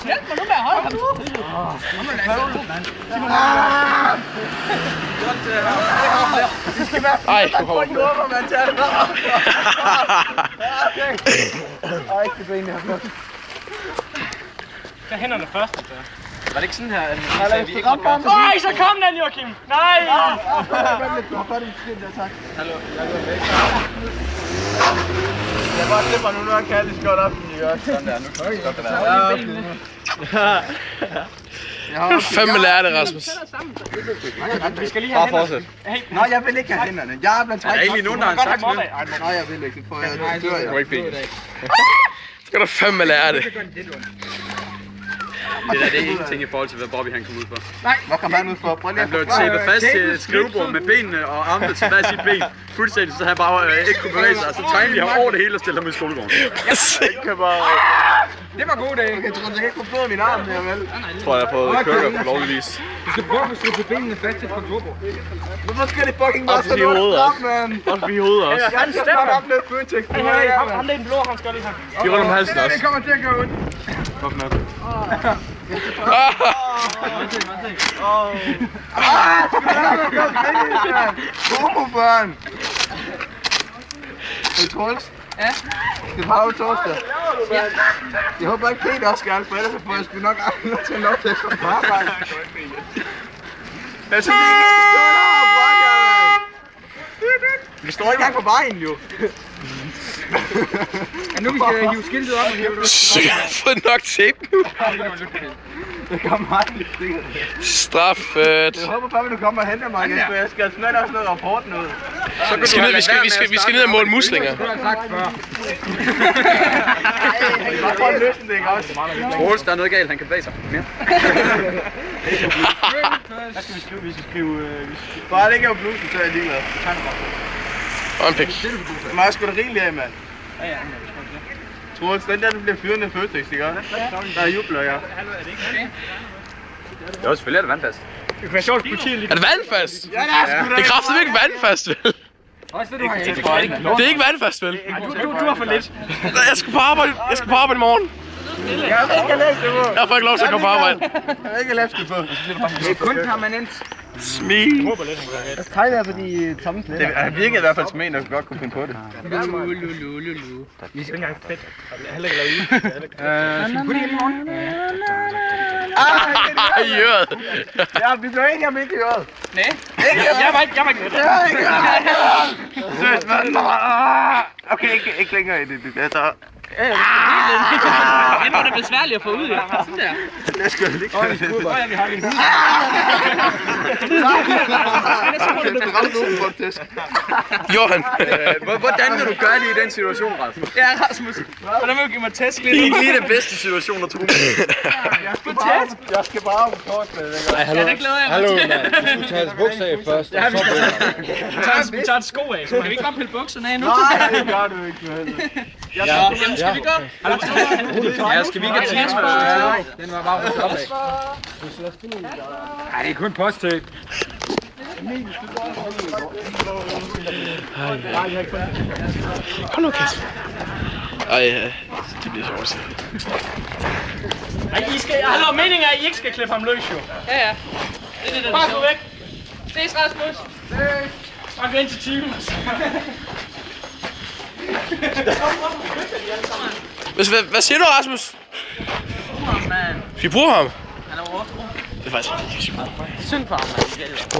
Hjælp mig nu med at holde ham. Vi skal være fint, man får ikke noget, man tager det. Ej, ikke det benene her. Tag hænderne først. Var det ikke sådan her, at vi ikke måtte gøre? Nej, så kom den, Joachim! Nej! Hallo, jeg går væk. Jeg bare slipper nu, når kan det godt op i øret. Sådan der, nu kan det godt være. Fandme lærer det, Rasmus. Vi skal lige have Bare fortsæt. Nå, jeg vil ikke have hænderne. Jeg er blandt Er der egentlig nogen, der har en saks med? Nej, jeg vil ikke. For jeg dør, Du må ikke bede. Skal du fandme lære det. Det der, det er ingenting i forhold til, hvad Bobby han kom ud for. Hvad kom han ud for? Prøv lige Han blev tæppet fast til et skrivebord med benene og armene til hver sit ben. Fuldstændig, så han bare ikke kunne bevæge sig. Så tegnede vi ham over det hele og stillede ham i skolegården. Det var god dag. Okay, jeg kan ikke få blod i min arm der, vel? Jeg tror, jeg har fået køkker på lovlig vis. Du skal prøve at slå benene fast til et kontorbord. Hvorfor skal det fucking bare Også i hovedet også. Også i hovedet også. Jeg kan godt opleve Føtex. Ham der i den blå, han skal lige have. Giv rundt om halsen også. Det kommer til at gøre ondt. Hvorfor noget? Homobørn! Hey Troels? Ja? Skal du have torsdag? Ja. Jeg håber ikke Peter også skal, for ellers får jeg sgu nok aldrig til lov til at komme på arbejde. Jeg synes ikke, jeg skal stå der og brokke, mand! Vi står ikke engang på vejen, jo. Ja, nu vi skal hive skiltet op og hive det. Så jeg har fået nok tape nu. Det kommer aldrig sikkert. Straffet. Jeg håber bare, at du kommer og henter mig, Jesper. Jeg skal snart også noget rapporten ud. Vi skal ned og måle muslinger. Det har jeg sagt før. Bare prøv at løsne det, ikke også? Troels, der er noget galt, han kan bevæge sig mere. Hvad skal vi skrive? Vi skal skrive... Bare det ikke er på blusen, så er jeg ligeglad. Og en pik. Det er sgu da rigeligt af, mand. Ja. Troels, den der, du bliver fyret af Føtex, ikke også? Der jubler jeg. Jo, selvfølgelig er det vandfast. Det kan være sjovt, at politiet lige... Er det vandfast? Ja, det er sgu da. Det er kraftigt ikke vandfast, vel? Også det, du har ikke. Det er ikke vandfast, vel? Du har for lidt. Jeg skal på arbejde. Jeg skal på arbejde i morgen. Jeg har ikke læst det på. Jeg får ikke lov til at komme på arbejde. Jeg har ikke læst det på. Det er kun permanent. Smil. Jeg tegner på de tomme sletter. Det virkede i hvert fald som en, der godt kunne finde på det. Vi skal ikke engang fedt. Heller ikke lade ud. Skal vi i morgen? I øret. Ja, vi blev enige om ikke i øret. Nej. Jeg var ikke med. Det var ikke sødt, mand. Okay, ikke længere i det. Altså... Det var da besværligt at få ud, ja. Sådan der. Det skal jeg ikke gøre det. Vi har en hus. Johan. Hvordan vil du gøre det i den situation, Rasmus? Ja, Rasmus. Hvordan vil du give mig tæsk Det er lidt? ikke lige den bedste situation at tro. Jeg skal bare på torsdag. Ja, det glæder jeg mig til. Du tager hans bukser af først. Ja, vi tager et sko af. Så kan vi ikke bare pille bukserne af nu? Nej, det gør du ikke. Jamen, skal vi gå? Ja, skal vi ikke have tæsk? Den var bare rundt opad. Ej, det er kun posttape. Kom nu, Kasper. Ej, det bliver sjovt. Ej, I skal... Hallo, meningen er, at I ikke skal klippe ham løs, jo. Ja. Det er det, bare gå væk. Ses, Rasmus. Bare gå ind til timen. Hvad siger du, Rasmus? Skal vi bruge ham? Han er overtro. Det er faktisk ikke. Synd for ham, mand.